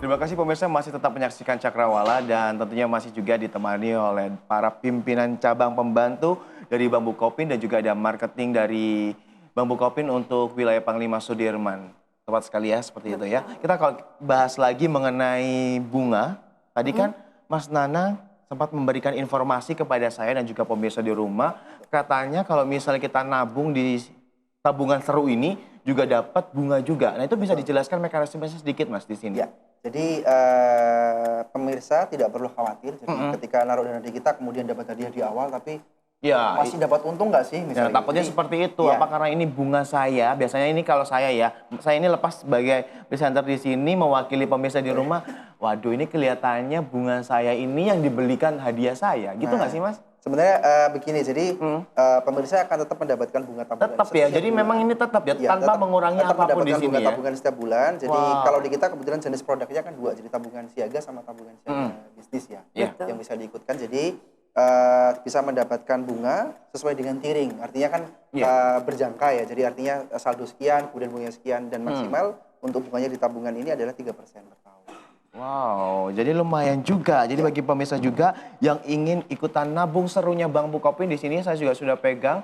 Terima kasih pemirsa masih tetap menyaksikan Cakrawala dan tentunya masih juga ditemani oleh para pimpinan cabang pembantu dari Bank Bukopin dan juga ada marketing dari Bank Bukopin untuk wilayah Panglima Sudirman. Tepat sekali ya seperti itu ya. Kita kalau bahas lagi mengenai bunga, tadi kan Mas Nana sempat memberikan informasi kepada saya dan juga pemirsa di rumah. Katanya kalau misalnya kita nabung di tabungan seru ini juga dapat bunga juga. Nah itu bisa dijelaskan mekanismenya sedikit Mas di sini. Ya, jadi pemirsa tidak perlu khawatir. Jadi ketika naruh dana di kita kemudian dapat hadiah di awal, tapi Ya, masih dapat untung nggak sih? ya, Misalnya takutnya Jadi, seperti itu. ya. Apa karena ini bunga saya? Biasanya ini kalau saya ya, saya ini lepas sebagai presenter di sini mewakili pemirsa di rumah. Waduh, ini kelihatannya bunga saya ini yang dibelikan hadiah saya. Gitu nggak sih Mas? Sebenarnya begini, jadi pemirsa akan tetap mendapatkan bunga tabungan. Tetap ya. Jadi bulan. memang ini tetap ya, Ya, tanpa mengurangi tetap apapun di mendapatkan sini bunga ya. tabungan setiap bulan. Jadi Wow. kalau di kita kebetulan jenis produknya kan dua, jadi tabungan siaga sama tabungan siaga bisnis ya, Iya. yang bisa diikutkan. Jadi bisa mendapatkan bunga sesuai dengan tiering. Artinya kan berjangka ya. Jadi artinya saldo sekian, kemudian bunga sekian dan maksimal untuk bunganya di tabungan ini adalah 3% per tahun. Wow, jadi lumayan juga. Jadi bagi pemirsa juga yang ingin ikutan nabung serunya Bank Bukopin, di sini saya juga sudah pegang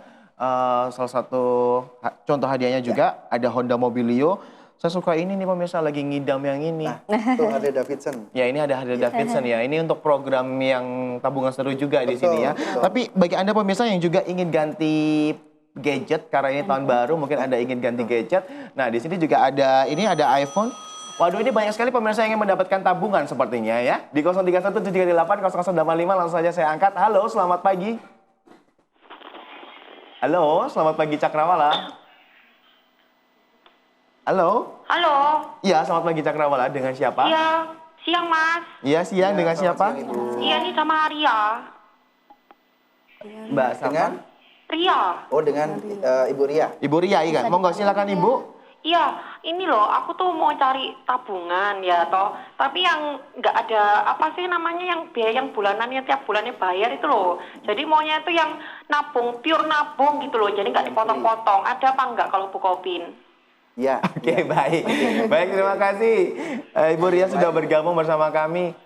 salah satu contoh hadiahnya juga ada Honda Mobilio. Saya suka ini nih pemirsa, lagi ngidam yang ini. Itu Harley Davidson. Ya ini ada Harley Davidson ya. Ini untuk program yang tabungan seru juga di sini ya. Betul. Tapi bagi Anda pemirsa yang juga ingin ganti gadget karena ini tahun baru, mungkin Anda ingin ganti gadget. Nah, di sini juga ada iPhone. Waduh, ini banyak sekali pemirsa yang ingin mendapatkan tabungan sepertinya ya. Di 0317380085 langsung saja saya angkat. Halo, selamat pagi. Halo, selamat pagi Cakrawala. Halo. Halo. Iya, selamat pagi Cakrawala. Dengan siapa? Iya, siang Mas. Iya, siang. Dengan Selamat siapa? siang, Ibu. Iya, ini sama Ria. Mbak sama? Dengan? Ria. Oh, dengan Ibu Ria. Ibu Ria, iya kan? Monggo silakan Ibu. Iya, ini loh, aku tuh mau cari tabungan ya toh. Tapi yang nggak ada apa sih namanya yang biaya yang bulanannya tiap bulannya bayar itu loh. Jadi maunya itu yang nabung, pure nabung gitu loh. Jadi nggak dipotong-potong. Ada apa nggak kalau Bukopin? Ya. Oke, baik. Baik, terima kasih. Ibu Ria sudah bergabung bersama kami.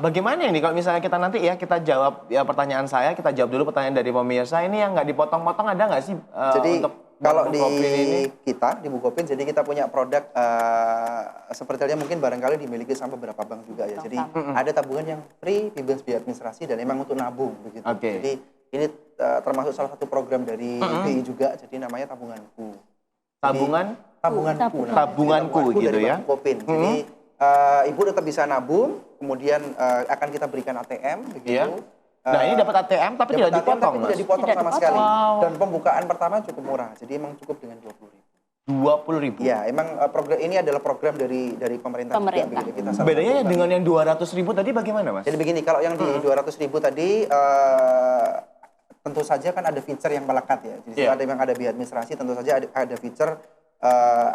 Bagaimana ini kalau misalnya kita nanti ya kita jawab ya pertanyaan saya, kita jawab dulu pertanyaan dari pemirsa. Ini yang nggak dipotong-potong ada nggak sih Jadi untuk kalau di Bukopin ini? kita di Bukopin, jadi kita punya produk seperti halnya mungkin barangkali dimiliki sama beberapa bank juga ya. Jadi ada tabungan yang free, bebas biaya administrasi dan memang untuk nabung begitu. Oke. Jadi ini termasuk salah satu program dari BI juga, jadi namanya tabunganku. Tabungan? Tabunganku. Tabunganku gitu dari ya. Bank Bukopin. Jadi ibu tetap bisa nabung, kemudian akan kita berikan ATM begitu. Iya. Nah, ini dapat ATM tapi tidak Dapat ATM, dipotong, tapi Mas. tidak dipotong Tidak sama dipotong. sekali. Wow. Dan pembukaan pertama cukup murah, jadi emang cukup dengan 20.000. 20.000. Iya, emang program ini adalah program dari pemerintah, Pemerintah. juga. Begitu. Kita salah Bedanya satu dengan yang 200.000 tadi bagaimana, Mas? Jadi begini, kalau yang di 200.000 tadi tentu saja kan ada feature yang melekat ya. Jadi Iya. ada yang ada biaya administrasi, tentu saja ada feature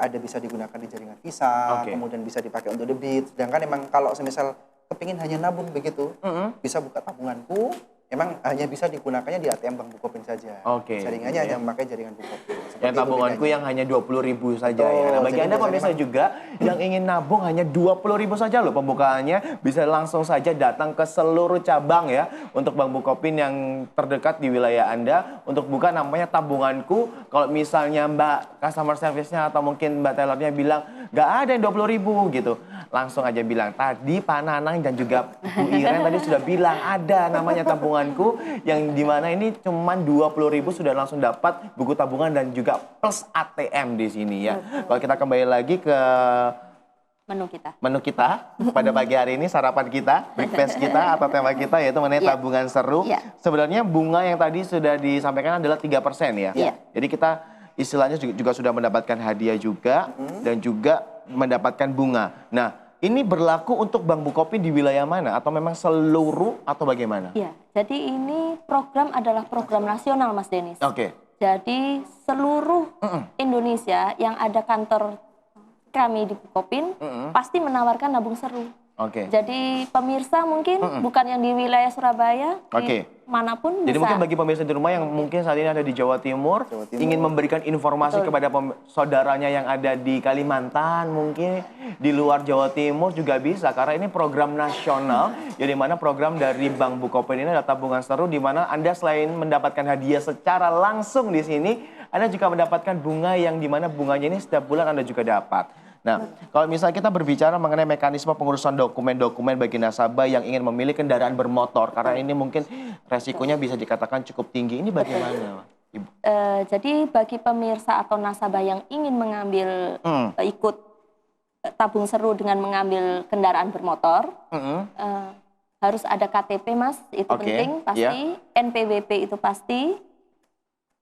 ada bisa digunakan di jaringan Visa, Oke. kemudian bisa dipakai untuk debit. Sedangkan emang kalau semisal kepingin hanya nabung begitu, bisa buka tabunganku, emang hanya bisa digunakannya di ATM Bank Bukopin saja. Oke, Jaringannya gitu ya. hanya memakai jaringan Bukopin. Seperti Yang itu tabunganku bedanya. yang hanya 20.000 saja Betul, ya. Nah, bagi jadi Anda biasanya pemirsa juga yang ingin nabung hanya 20.000 saja loh pembukaannya. Bisa langsung saja datang ke seluruh cabang ya untuk Bank Bukopin yang terdekat di wilayah Anda untuk buka namanya tabunganku. Kalau misalnya Mbak customer service-nya atau mungkin Mbak tellernya bilang nggak ada yang 20.000 gitu, langsung aja bilang tadi Pak Nanang dan juga Bu Iren tadi sudah bilang ada namanya tabunganku yang dimana ini cuman 20.000 sudah langsung dapat buku tabungan dan juga plus ATM di sini ya. Kalau kita kembali lagi ke Menu kita. pada pagi hari ini, sarapan kita, breakfast kita atau tema kita yaitu mengenai Iya. tabungan seru. Iya. Sebenarnya bunga yang tadi sudah disampaikan adalah 3% ya. Iya. Jadi kita istilahnya juga sudah mendapatkan hadiah juga dan juga mendapatkan bunga. Nah, ini berlaku untuk Bank Bukopin di wilayah mana atau memang seluruh atau bagaimana? Ya, jadi ini program adalah program nasional, Mas Denis. Oke. Jadi seluruh Indonesia yang ada kantor kami di Bukopin pasti menawarkan nabung seru. Oke. Jadi pemirsa mungkin bukan yang di wilayah Surabaya, Oke. manapun Jadi bisa. mungkin bagi pemirsa di rumah yang mungkin saat ini ada di Jawa Timur, ingin memberikan informasi kepada saudaranya yang ada di Kalimantan, mungkin di luar Jawa Timur juga bisa, karena ini program nasional, ya di mana program dari Bank Bukopin ini adalah tabungan seru, di mana Anda selain mendapatkan hadiah secara langsung di sini, Anda juga mendapatkan bunga yang di mana bunganya ini setiap bulan Anda juga dapat. Nah, kalau misalnya kita berbicara mengenai mekanisme pengurusan dokumen-dokumen bagi nasabah yang ingin memilih kendaraan bermotor, karena ini mungkin resikonya bisa dikatakan cukup tinggi. Ini bagaimana, Ibu? Jadi bagi pemirsa atau nasabah yang ingin mengambil ikut tabung seru dengan mengambil kendaraan bermotor, harus ada KTP, Mas, itu Oke, penting pasti, NPWP itu pasti.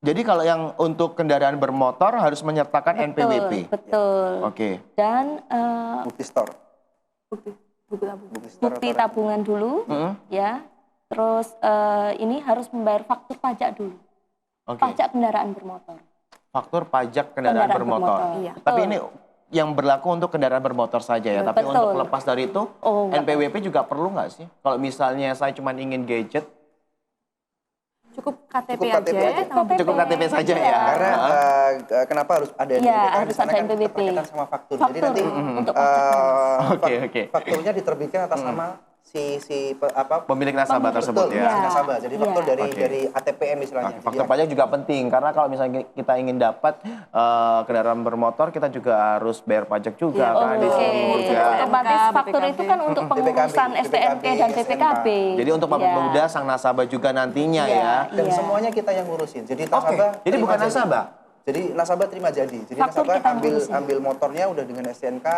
Jadi kalau yang untuk kendaraan bermotor harus menyertakan NPWP. Betul. Oke. Dan Bukti store. bukti store atau tabungan dulu, ya. Terus ini harus membayar faktur pajak dulu. Oke. Pajak kendaraan bermotor. Faktur pajak kendaraan bermotor. Iya. Tapi ini yang berlaku untuk kendaraan bermotor saja ya. Tapi Betul. untuk lepas dari itu, Enggak. NPWP juga perlu nggak sih? Kalau misalnya saya cuma ingin gadget, Cukup KTP Cukup KTP aja. aja. sama cukup KTP saja ya. Karena kenapa harus ada NPWP? Iya, Karena harus di sana ada kan NPWP. berkaitan sama faktur. Jadi Faktur nanti untuk pajak. Oke. fakturnya diterbitkan atas nama Pemilik nasabah tersebut betul, ya. si nasabah. Jadi faktur Iya. dari ATPM istilahnya. Oke, faktor pajak juga penting karena kalau misalnya kita ingin dapat kendaraan bermotor, kita juga harus bayar pajak juga kan di sini juga. Otomatis faktur itu kan untuk pengurusan BPKB, STNK dan BPKB. Jadi untuk Iya. mempermudah sang nasabah juga nantinya Iya. ya. Dan Iya. semuanya kita yang ngurusin. Jadi Oke, nasabah jadi terima bukan jadi. nasabah? Jadi nasabah terima jadi. Jadi Faktur nasabah kita yang ngurusin. ambil motornya udah dengan STNK,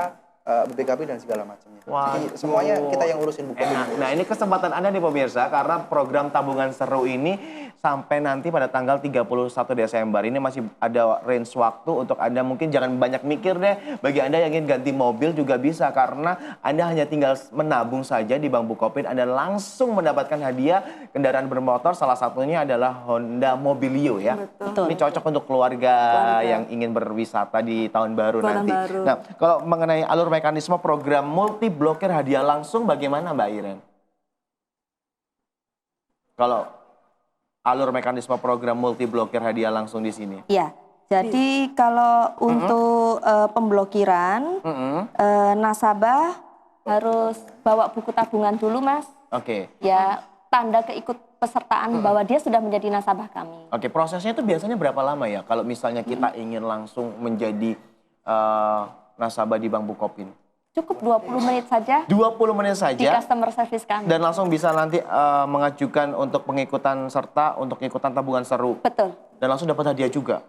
BPKB dan segala macamnya. Jadi Waduh. semuanya kita yang ngurusin, bukan Enak. Nah ini kesempatan Anda nih pemirsa, karena program tabungan seru ini sampai nanti pada tanggal 31 Desember. Ini masih ada range waktu untuk Anda, mungkin jangan banyak mikir deh. Bagi Anda yang ingin ganti mobil juga bisa, karena Anda hanya tinggal menabung saja di Bank Bukopin, Anda langsung mendapatkan hadiah kendaraan bermotor, salah satunya adalah Honda Mobilio ya. Betul. Ini cocok untuk keluarga yang ingin berwisata di tahun baru Tahun nanti. baru. Nah, kalau mengenai alur mekanisme program multi blokir hadiah langsung bagaimana Mbak Iren? Kalau alur mekanisme program multi blokir hadiah langsung di sini. Ya, jadi kalau untuk pemblokiran, nasabah harus bawa buku tabungan dulu, Mas. Oke. Ya, tanda keikut pesertaan bahwa dia sudah menjadi nasabah kami. Oke, prosesnya itu biasanya berapa lama ya kalau misalnya kita ingin langsung menjadi nasabah di Bank Bukopin? Cukup 20 menit saja 20 menit di saja customer service kami. dan langsung bisa nanti mengajukan untuk pengikutan serta untuk ikutan tabungan seru Betul. dan langsung dapat hadiah juga.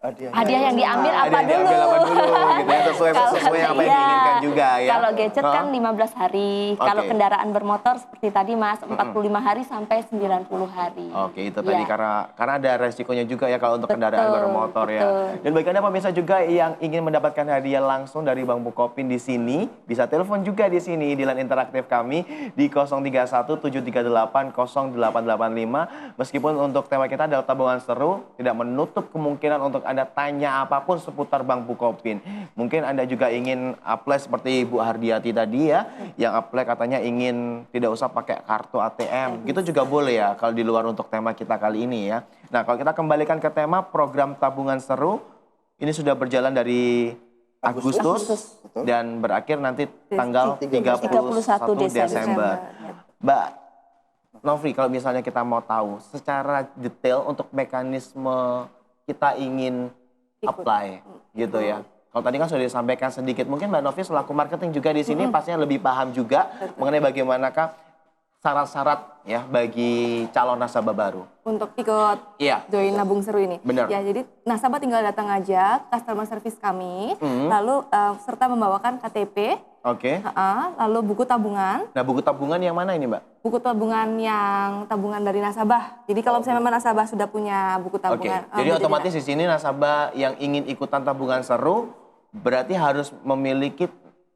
Hadiah yang diambil apa Hadiah yang dulu? diambil apa dulu gitu ya, sesuai Kalau- apa yang iya. diinginkan juga ya. Kalau gadget kan 15 hari, kalau Oke. kendaraan bermotor seperti tadi Mas 45 hari sampai 90 hari. Oke, itu tadi Iya. karena ada resikonya juga ya kalau untuk kendaraan Betul, bermotor ya. betul. Dan bagi Anda pemirsa juga yang ingin mendapatkan hadiah langsung dari Bank Bukopin di sini, bisa telepon juga di sini di line interaktif kami di 031 738 0885. Meskipun untuk tema kita adalah tabungan seru, tidak menutup kemungkinan untuk Anda tanya apapun seputar Bank Bukopin. Mungkin Anda juga ingin apply seperti Bu Hardiati tadi ya, yang apply katanya ingin tidak usah pakai kartu ATM. Gitu juga boleh ya kalau di luar untuk tema kita kali ini ya. Nah, kalau kita kembalikan ke tema program tabungan seru, ini sudah berjalan dari Agustus Betul. dan berakhir nanti tanggal 31 Desember. Mbak Novri, kalau misalnya kita mau tahu secara detail untuk mekanisme kita ingin apply gitu ya. Kalau tadi kan sudah disampaikan sedikit, mungkin Mbak Novi selaku marketing juga di sini pastinya lebih paham juga mengenai bagaimanakah syarat-syarat ya bagi calon nasabah baru. Untuk ikut Iya. join nabung seru ini. Benar. Ya, jadi nasabah tinggal datang aja customer service kami, lalu serta membawakan KTP, Oke. lalu buku tabungan. Nah, buku tabungan yang mana ini, Mbak? Buku tabungan yang tabungan dari nasabah. Jadi kalau misalnya memang nasabah sudah punya buku Oke. tabungan, Jadi otomatis di sini nasabah yang ingin ikutan tabungan seru berarti harus memiliki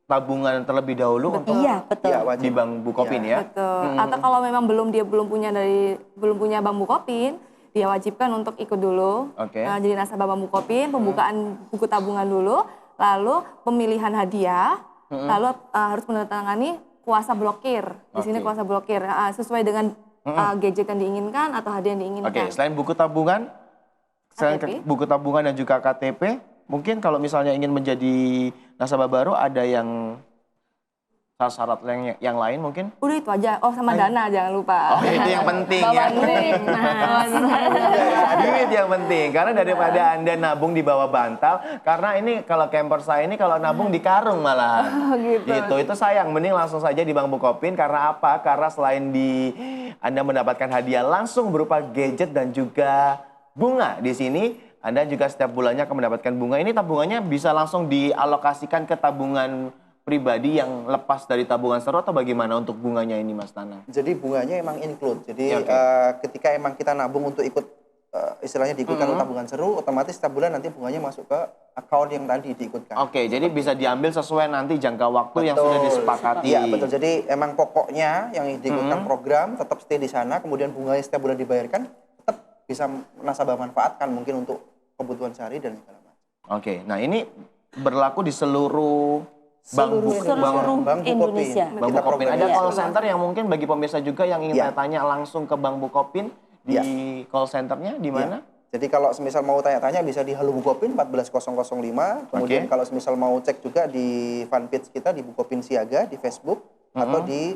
tabungan terlebih dahulu untuk Iya, betul. Iya, wajib. di Bank Bukopin ya. betul. Atau kalau memang dia belum punya Bank Bukopin, dia wajibkan untuk ikut dulu. Oke. Jadi nasabah Bank Bukopin, pembukaan buku tabungan dulu, lalu pemilihan hadiah, lalu harus menandatangani kuasa blokir. Di sini Oke. kuasa blokir sesuai dengan gadget yang diinginkan atau hadiah yang diinginkan. Oke, selain buku tabungan, KTP? buku tabungan dan juga KTP, mungkin kalau misalnya ingin menjadi nasabah baru ada yang syarat yang lain mungkin? Udah itu aja. Oh, sama dana jangan lupa. Oh, itu yang penting Bawa ya. duit. Duit yang penting, karena daripada Anda nabung di bawah bantal, karena ini kalau camper saya ini kalau nabung di karung malahan. Gitu, itu sayang, mending langsung saja di Bank Bukopin, karena apa? Karena selain Anda mendapatkan hadiah langsung berupa gadget dan juga bunga di sini, Anda juga setiap bulannya akan mendapatkan bunga. Ini tabungannya bisa langsung dialokasikan ke tabungan pribadi yang lepas dari tabungan seru atau bagaimana untuk bunganya ini Mas Tana? Jadi bunganya emang include. Jadi Ya, oke. ketika emang kita nabung untuk ikut istilahnya diikutkan untuk tabungan seru, otomatis setiap bulan nanti bunganya masuk ke account yang tadi diikutkan. Oke, jadi bisa diambil sesuai nanti jangka waktu yang Betul. sudah disepakati. Iya, betul. Jadi emang pokoknya yang diikutkan program tetap stay di sana, kemudian bunganya setiap bulan dibayarkan, tetap bisa nasabah manfaatkan mungkin untuk kebutuhan sehari dan segala macam. Oke, nah ini berlaku di seluruh Seluruh Bank Bukopin. Indonesia. Bank Kita Bukopin. program Ada ya. call center yang mungkin bagi pemirsa juga yang ingin Iya. tanya langsung ke Bank Bukopin di Iya. call centernya di mana? Jadi kalau semisal mau tanya-tanya bisa di Halo Bukopin 14005. Kemudian Oke. kalau semisal mau cek juga di fanpage kita di Bukopin Siaga di Facebook atau di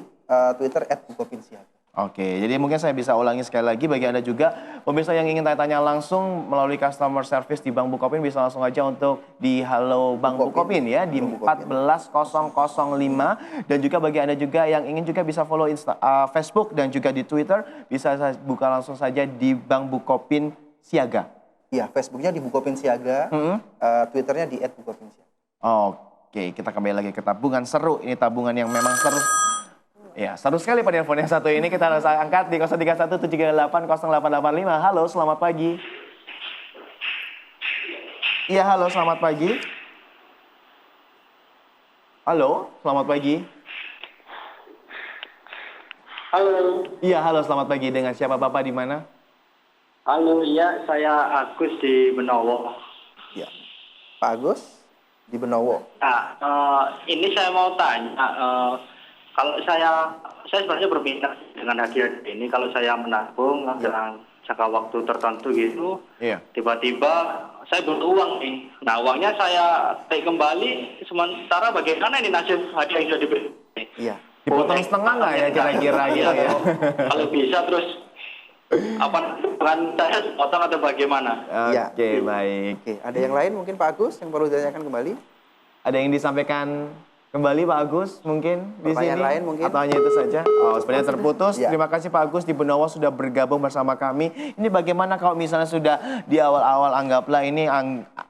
Twitter @bukopinsiaga. Oke, jadi mungkin saya bisa ulangi sekali lagi bagi Anda juga pemirsa yang ingin tanya-tanya langsung melalui customer service di Bank Bukopin bisa langsung aja untuk di Halo Bank Bukopin ya di Bukopin. 14005 dan juga bagi Anda juga yang ingin juga bisa follow Facebook dan juga di Twitter bisa buka langsung saja di Bank Bukopin Siaga. Iya, Facebooknya di Bukopin Siaga, Twitternya di @bukopinsiaga. Oke, kita kembali lagi ke tabungan seru. Ini tabungan yang memang seru. Ya, seru sekali pada telepon yang satu ini. Kita harus angkat di 0317380885. Halo, selamat pagi. Iya, halo, selamat pagi. Halo, selamat pagi. Halo, Iya, halo, selamat pagi. Dengan siapa Bapak di mana? halo, iya saya Agus di Benowo. Iya. Pak Agus di Benowo. Nah, ini saya mau tanya, kalau saya sebenarnya berminat dengan hadiah ini. Kalau saya menabung dalam jangka waktu tertentu gitu, Iya. tiba-tiba saya butuh uang nih. Nah, uangnya saya take kembali. Sementara bagaimana ini nasib hadiah yang sudah diberi? Iya. Dipotong setengah nggak ya kira-kira gitu ya? Kalau bisa terus apa dengan saya potong atau bagaimana? Iya. Oke, baik. Oke, ada yang lain mungkin Pak Agus yang perlu ditanyakan kembali? Ada yang disampaikan kembali Pak Agus mungkin di Pertanyaan sini? lain mungkin? Atau hanya itu saja? Oh, sebenarnya terputus. Ya. Terima kasih Pak Agus di Benowo sudah bergabung bersama kami. Ini bagaimana kalau misalnya sudah di awal-awal anggaplah ini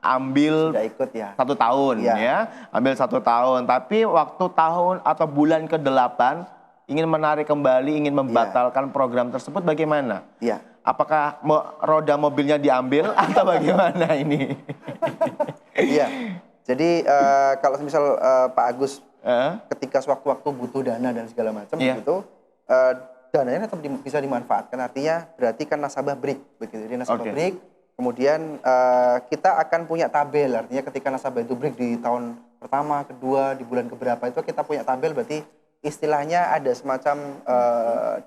ambil Sudah ikut ya. 1 tahun Iya. ya. Ambil 1 tahun. Tapi waktu tahun atau bulan ke-8 ingin menarik kembali, ingin membatalkan program tersebut bagaimana? Iya. Apakah roda mobilnya diambil atau bagaimana ini? Iya. Jadi kalau misal Pak Agus Eh? ketika sewaktu-waktu butuh dana dan segala macam Iya. gitu, dananya tetap bisa dimanfaatkan. Artinya berarti kan nasabah break begitu. Jadi nasabah Oke. break, kemudian kita akan punya tabel. Artinya ketika nasabah itu break di tahun pertama, kedua, di bulan keberapa itu kita punya tabel. Berarti istilahnya ada semacam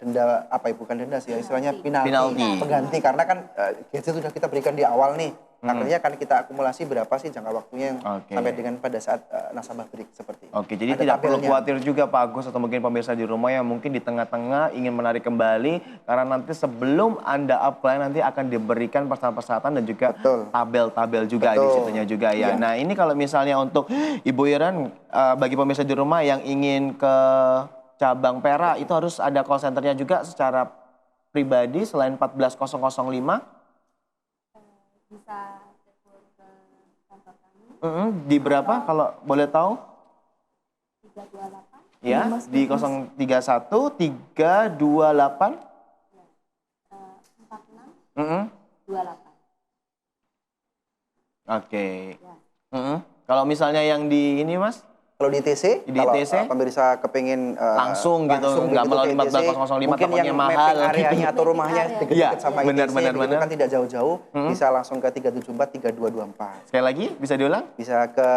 denda apa ya, bukan denda sih ya, istilahnya Penalti. pengganti karena kan gadget sudah kita berikan di awal nih. Akhirnya kan kita akumulasi berapa sih jangka waktunya yang Oke. sampai dengan pada saat nasabah break seperti itu. Oke, jadi Ada tidak perlu tabelnya. khawatir juga Pak Agus atau mungkin pemirsa di rumah yang mungkin di tengah-tengah ingin menarik kembali karena nanti sebelum Anda apply nanti akan diberikan persyaratan dan juga Betul. tabel-tabel juga di Betul. situnya juga ya. Iya. Nah, ini kalau misalnya untuk Ibu Iren bagi pemirsa di rumah yang ingin ke cabang Perak itu harus ada call centernya juga secara pribadi selain 14005. Bisa telepon ke kantor kami Di berapa kalau boleh tahu? 328 Ya, di 031 328 46 Mm-mm. 28. Oke. Kalau misalnya yang di ini Mas, Kalau di TC, Di kalau TC? pemirsa kepingin Langsung gitu, nggak melalui ke TC, 14005 mungkin takutnya yang mahal. mapping areanya atau rumahnya Iya, deket-deket sama benar, ITC, benar, begitu benar. kan tidak jauh-jauh, bisa langsung ke 374 3224. sekali lagi bisa diulang? Bisa ke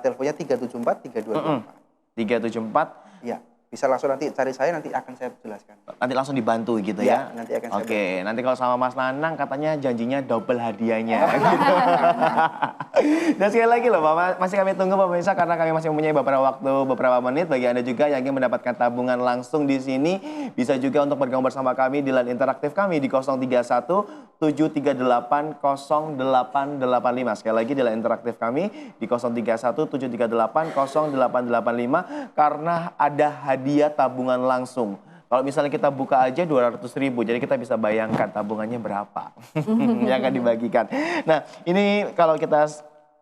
teleponnya 374 3224. 374. Ya, bisa langsung nanti cari saya, nanti akan saya jelaskan. Nanti langsung dibantu gitu Ya, ya? nanti akan saya Oke, nanti kalau sama Mas Nanang katanya janjinya double hadiahnya. gitu. Dan sekali lagi loh, Pak, masih kami tunggu pemirsa karena kami masih mempunyai beberapa menit bagi Anda juga yang ingin mendapatkan tabungan langsung di sini. Bisa juga untuk bergabung bersama kami di line interaktif kami di 031 738 0885. Sekali lagi di line interaktif kami di 031 738 0885 karena ada hadiah tabungan langsung. Kalau misalnya kita buka aja 200.000, jadi kita bisa bayangkan tabungannya berapa yang akan dibagikan. Nah, ini kalau kita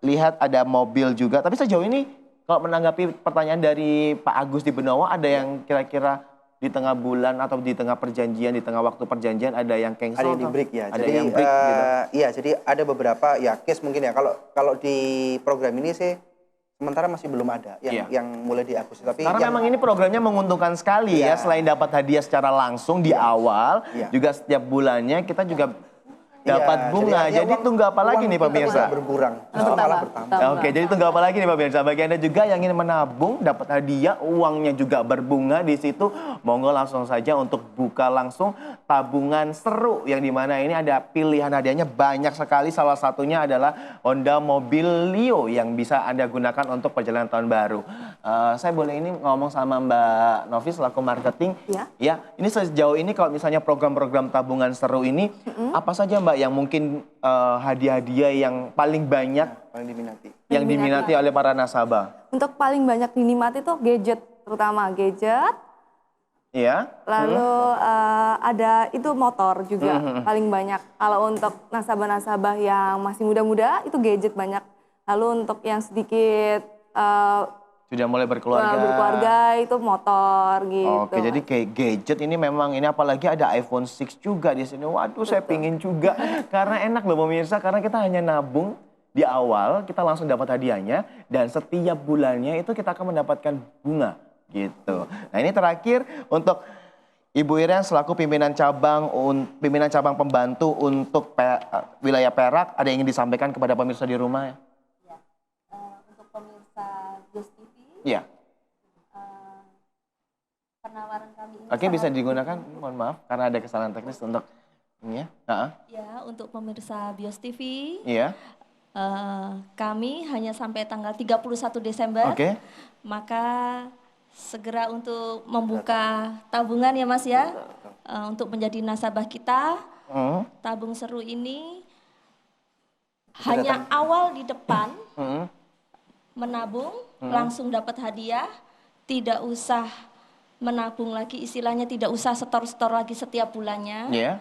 lihat ada mobil juga. Tapi sejauh ini kalau menanggapi pertanyaan dari Pak Agus di Benowo, ada yang kira-kira di tengah bulan atau di tengah perjanjian, di tengah waktu perjanjian ada yang cancel? Ada yang di break ya. Ada Jadi, yang break gitu? Iya, jadi ada beberapa ya case mungkin ya. Kalau di program ini sih sementara masih belum ada yang mulai di Agustus. Tapi karena memang ini programnya menguntungkan sekali ya, selain dapat hadiah secara langsung di awal, juga setiap bulannya kita juga dapat bunga. Jadi tunggu apa lagi nih pemirsa? Berkurang, Malah bertambah. Oke, jadi tunggu apa lagi nih pemirsa? Bagi Anda juga yang ingin menabung, dapat hadiah, uangnya juga berbunga di situ, monggo langsung saja untuk buka langsung tabungan seru yang dimana ini ada pilihan hadiahnya banyak sekali. Salah satunya adalah Honda Mobilio yang bisa Anda gunakan untuk perjalanan tahun baru. Saya boleh ini ngomong sama Mbak Novi selaku marketing. Ya, ini sejauh ini kalau misalnya program-program tabungan seru ini, apa saja Mbak yang mungkin hadiah-hadiah yang paling banyak Paling diminati. yang diminati oleh para nasabah? Untuk paling banyak dinikmati tuh gadget, terutama gadget. Iya. Lalu ada itu motor juga paling banyak. Kalau untuk nasabah-nasabah yang masih muda-muda itu gadget banyak. Lalu untuk yang sedikit Sudah mulai berkeluarga itu motor gitu. Oke, jadi kayak gadget ini memang ini apalagi ada iPhone 6 juga di sini. Waduh, saya pingin juga karena enak loh pemirsa, karena kita hanya nabung di awal, kita langsung dapat hadiahnya dan setiap bulannya itu kita akan mendapatkan bunga gitu. Nah, ini terakhir untuk Ibu Irian selaku pimpinan cabang pembantu untuk wilayah Perak, ada yang ingin disampaikan kepada pemirsa di rumah ya? Untuk pemirsa Bios TV, Iya. penawaran kami ini Oke, bisa digunakan, mohon maaf karena ada kesalahan teknis untuk ini ya. ya untuk pemirsa Bios TV. Iya. Kami hanya sampai tanggal 31 Desember. Oke. Maka segera untuk membuka tabungan ya Mas ya. Untuk menjadi nasabah kita. Tabung seru ini hanya awal di depan menabung langsung dapat hadiah, tidak usah menabung lagi, istilahnya tidak usah setor-setor lagi setiap bulannya. Iya.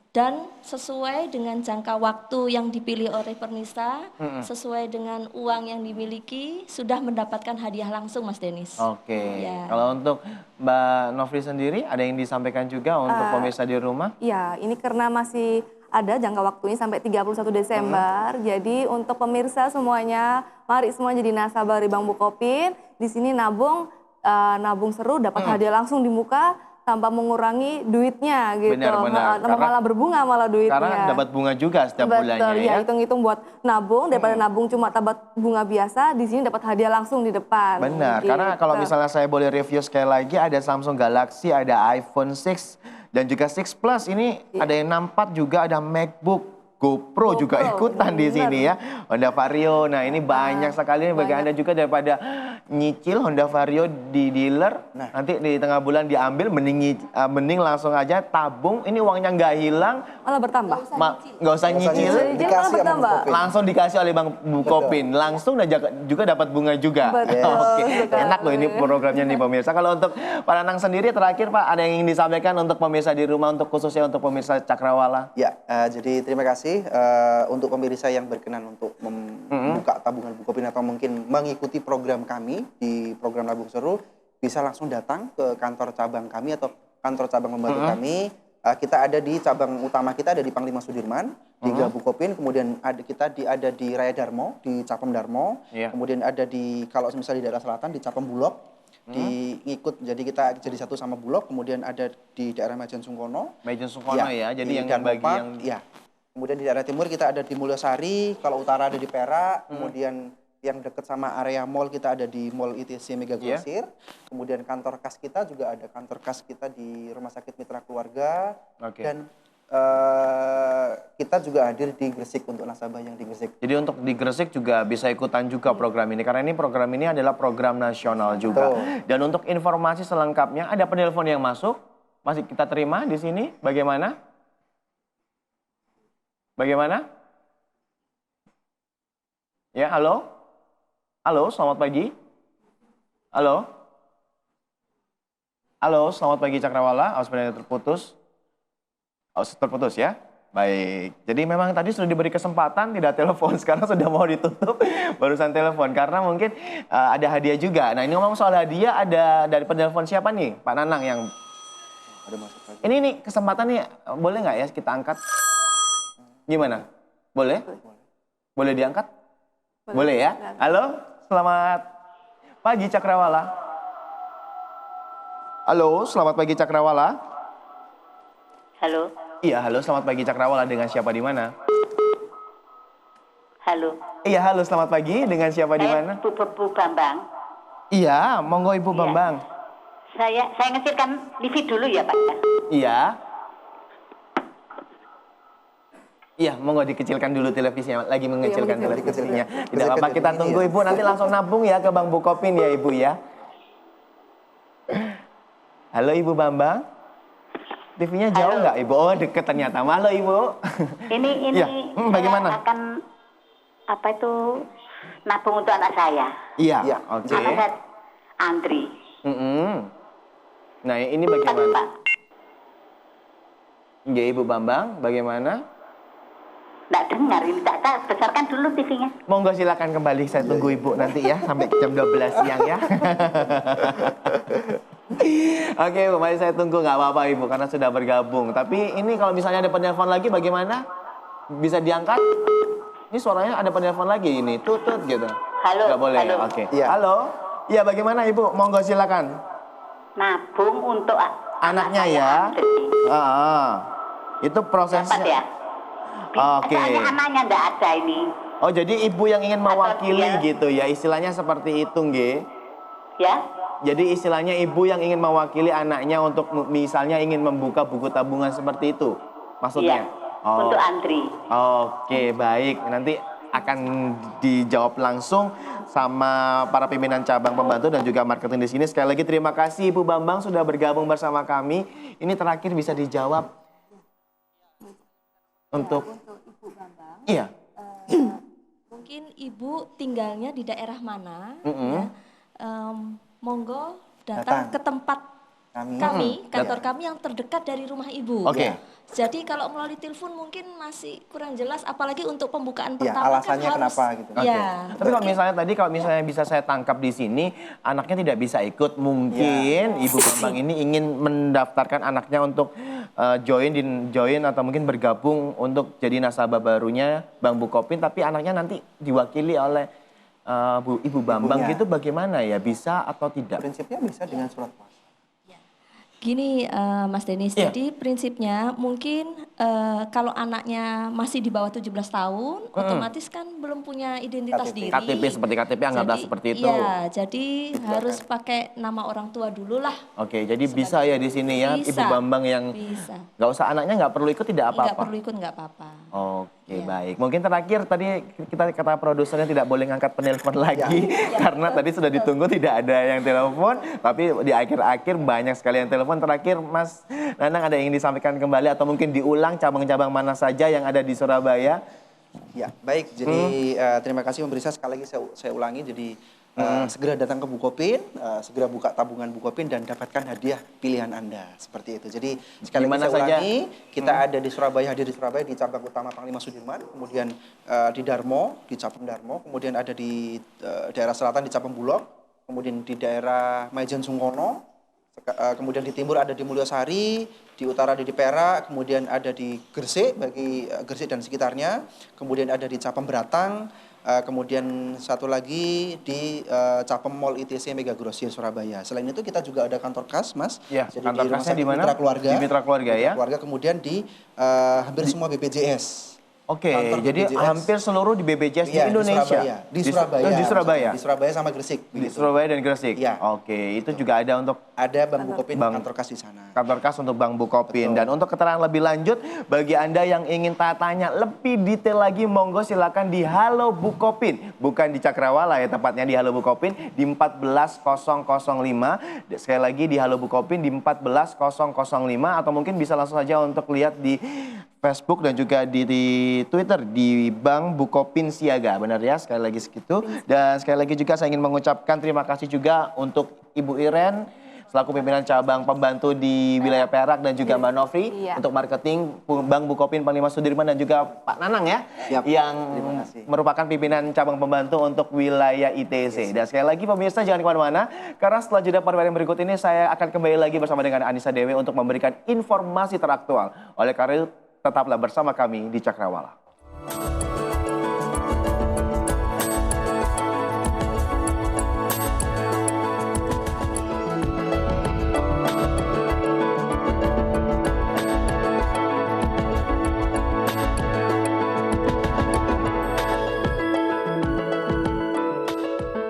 Dan sesuai dengan jangka waktu yang dipilih oleh pemirsa, sesuai dengan uang yang dimiliki, sudah mendapatkan hadiah langsung Mas Denis. Oke. Ya. Kalau untuk Mbak Novri sendiri, ada yang disampaikan juga untuk pemirsa di rumah? Ya, ini karena masih ada jangka waktunya sampai 31 Desember. Jadi untuk pemirsa semuanya, mari semua jadi nasabah dari Bank Bukopin. Di sini nabung seru, dapat hadiah langsung di muka tanpa mengurangi duitnya gitu. Benar-benar. Malah berbunga malah duitnya. Karena dapat bunga juga setiap bulannya ya. Hitung-hitung buat nabung, daripada nabung cuma dapat bunga biasa, di sini dapat hadiah langsung di depan. Benar, gitu. karena kalau misalnya saya boleh review sekali lagi, ada Samsung Galaxy, ada iPhone 6, dan juga 6 Plus. Ini ada yang nampak juga ada MacBook, GoPro juga ikutan di sini ya. Honda Vario, nah ini banyak sekali bagi Anda juga daripada nyicil Honda Vario di dealer, nanti di tengah bulan diambil, mending langsung aja tabung, ini uangnya nggak hilang, Malah bertambah. nggak usah nyicil, Dikasih sama bertambah. Bukopin. langsung dikasih oleh Bank Bukopin, langsung juga dapat bunga juga. Betul, Oke, betul. enak loh ini programnya nih pemirsa. Kalau untuk Pak Nanang sendiri terakhir Pak, ada yang ingin disampaikan untuk pemirsa di rumah, untuk khususnya untuk pemirsa Cakrawala? Ya, jadi terima kasih untuk pemirsa yang berkenan untuk membuka tabungan Bukopin atau mungkin mengikuti program kami di program Nabung Seru, bisa langsung datang ke kantor cabang kami atau kantor cabang pembantu kami. Kita ada di cabang utama kita ada di Panglima Sudirman, di Bukopin, kemudian ada di Raya Darmo, di Capem Darmo, kemudian ada di kalau misalnya di daerah selatan di Capem Bulog, jadi kita jadi satu sama Bulog, kemudian ada di daerah Majen Sungkono. Majen Sungkono ya, jadi di yang Darmo bagi Park, yang ya. Kemudian di daerah timur kita ada di Mulyosari, kalau utara ada di Perak, kemudian yang dekat sama area mall kita ada di Mall ITC Mega Grosir. Kemudian kantor kas kita juga ada kantor kas kita di Rumah Sakit Mitra Keluarga. Dan kita juga hadir di Gresik untuk nasabah yang di Gresik. Jadi untuk di Gresik juga bisa ikutan juga program ini karena program ini adalah program nasional juga. Dan untuk informasi selengkapnya ada penelpon yang masuk, masih kita terima di sini. Bagaimana? Bagaimana? Ya, halo? Halo, selamat pagi. Halo? Halo, selamat pagi Cakrawala. Sebenarnya terputus. Terputus ya? Baik. Jadi memang tadi sudah diberi kesempatan tidak telepon, sekarang sudah mau ditutup barusan telepon karena mungkin ada hadiah juga. Nah, ini ngomong soal hadiah ada dari penelpon siapa nih? Pak Nanang yang Ada masuk lagi. ini nih kesempatan nih boleh nggak ya kita angkat? Gimana? Boleh? Boleh diangkat? Boleh ya? Halo, selamat pagi Cakrawala. Halo, selamat pagi Cakrawala. Halo, Iya, halo, selamat pagi Cakrawala. Dengan siapa di mana? halo. Iya, halo, selamat pagi. Dengan siapa di mana? Bu Bambang. Iya, monggo Ibu Iya. Bambang. Saya ngecilkan TV dulu ya, Pak. Iya. Iya, monggo dikecilkan dulu televisinya. Lagi mengecilkan televisinya. Tidak apa-apa, kita tunggu Ibu. Nanti langsung nabung ya ke Bank Bukopin ya Ibu ya. Halo Ibu Bambang. TV-nya jauh nggak Ibu? Oh, deket ternyata. Halo Ibu. Ini Iya. Bagaimana? saya akan nabung untuk anak saya. Iya, Iya. oke. Anak saya Andri. Nah, ini Pak. bagaimana? Ya, Ibu Bambang, bagaimana? Nggak dengar ini, tak besarkan dulu TV-nya. Monggo silakan kembali, saya tunggu Ibu nanti ya sampai jam 12 siang ya. Oke Ibu, mari saya tunggu, nggak apa-apa Ibu karena sudah bergabung. Tapi ini kalau misalnya ada penelpon lagi bagaimana? Bisa diangkat? Ini suaranya ada penelpon lagi ini, tutut gitu. Halo, Nggak boleh halo. ya? Oke. Iya. Halo? Iya bagaimana Ibu? Monggo silakan. Nabung untuk Anaknya anak saya, ya? Andri. Itu prosesnya. Dapat ya? Oke. Soalnya anaknya nggak ada ini. Oh jadi Ibu yang ingin mewakili dia. gitu ya, istilahnya seperti itu nggih. Ya? Jadi istilahnya ibu yang ingin mewakili anaknya untuk misalnya ingin membuka buku tabungan seperti itu, maksudnya? Iya. Untuk Andri. Oke, baik. Nanti akan dijawab langsung sama para pimpinan cabang pembantu dan juga marketing di sini. Sekali lagi terima kasih Ibu Bambang sudah bergabung bersama kami. Ini terakhir bisa dijawab untuk Ibu Bambang. Iya. Mungkin Ibu tinggalnya di daerah mana? Ya. Monggo datang ke tempat kami, kantor kami yang terdekat dari rumah Ibu. Oke. Jadi kalau melalui telepon mungkin masih kurang jelas, apalagi untuk pembukaan Iya, pertama alasannya kan harus. kenapa gitu. Iya. Tapi kalau misalnya tadi kalau misalnya bisa saya tangkap di sini, anaknya tidak bisa ikut, mungkin Ibu Bambang ini ingin mendaftarkan anaknya untuk join atau mungkin bergabung untuk jadi nasabah barunya Bank Bukopin, tapi anaknya nanti diwakili oleh Ibu Bambang Ibunya. gitu, bagaimana ya, bisa atau tidak? Prinsipnya bisa dengan surat kuasa. Gini Mas Denis, Iya. jadi prinsipnya mungkin kalau anaknya masih di bawah 17 tahun, otomatis kan belum punya identitas diri. KTP seperti KTP anggaplah Jadi, seperti itu. Iya, jadi harus pakai nama orang tua dulu lah. Oke, jadi bisa ya di sini ya Bisa. Ibu Bambang yang Bisa. nggak usah, anaknya nggak perlu ikut, tidak Nggak apa-apa. perlu ikut, nggak apa-apa. Oke, Iya. baik. Mungkin terakhir tadi kita kata produsernya tidak boleh ngangkat penelpon lagi karena tadi sudah ditunggu tidak ada yang telepon, tapi di akhir-akhir banyak sekali yang telepon. Terakhir Mas Nanang ada yang ingin disampaikan kembali atau mungkin diulang cabang-cabang mana saja yang ada di Surabaya? Ya, baik. Jadi terima kasih pemirsa, sekali lagi saya ulangi. Jadi segera datang ke Bukopin, segera buka tabungan Bukopin dan dapatkan hadiah pilihan Anda. Seperti itu. Jadi sekali lagi Dimana saya saja? ulangi, kita ada di Surabaya, hadir di Surabaya di cabang utama Panglima Sudirman, kemudian di Darmo, di cabang Darmo, kemudian ada di daerah selatan di cabang Bulog, kemudian di daerah Maijen Sungkono, kemudian di timur ada di Mulyosari, di utara ada di Perak, kemudian ada di Gresik bagi Gresik dan sekitarnya, kemudian ada di Capem Beratang, kemudian satu lagi di Capem Mall ITC Mega Grosir Surabaya. Selain itu kita juga ada kantor kas, Mas. Ya, Jadi kantor Rumah kasnya Sakit di mana? Mitra Keluarga. Di Mitra Keluarga ya. Keluarga, kemudian di hampir semua BPJS. Oke, kantor jadi BPJS. hampir seluruh di BPJS Iya, di Indonesia. Di Surabaya. Di Surabaya. Di Surabaya sama Gresik. Di begitu. Surabaya dan Gresik. Iya. Oke, itu juga ada untuk Ada Bank Bukopin Bank- kantor kas di sana. kantor kas untuk Bank Bukopin. Betul. Dan untuk keterangan lebih lanjut, bagi Anda yang ingin tanya lebih detail lagi, monggo silakan di Halo Bukopin. Bukan di Cakrawala ya, tepatnya di Halo Bukopin di 14005. Sekali lagi di Halo Bukopin di 14005, atau mungkin bisa langsung saja untuk lihat di Facebook dan juga di Twitter di Bank Bukopin Siaga. Benar ya, sekali lagi segitu. Dan sekali lagi juga saya ingin mengucapkan terima kasih juga untuk Ibu Iren selaku pimpinan cabang pembantu di wilayah Perak, dan juga Mbak Novri Iya. untuk marketing Bank Bukopin Panglima Sudirman, dan juga Pak Nanang ya, Yap, yang terima kasih. merupakan pimpinan cabang pembantu untuk wilayah ITC. Dan sekali lagi pemirsa jangan kemana-mana, karena setelah jeda pariwara yang berikut ini saya akan kembali lagi bersama dengan Anissa Dewi untuk memberikan informasi teraktual. Oleh karena itu tetaplah bersama kami di Cakrawala.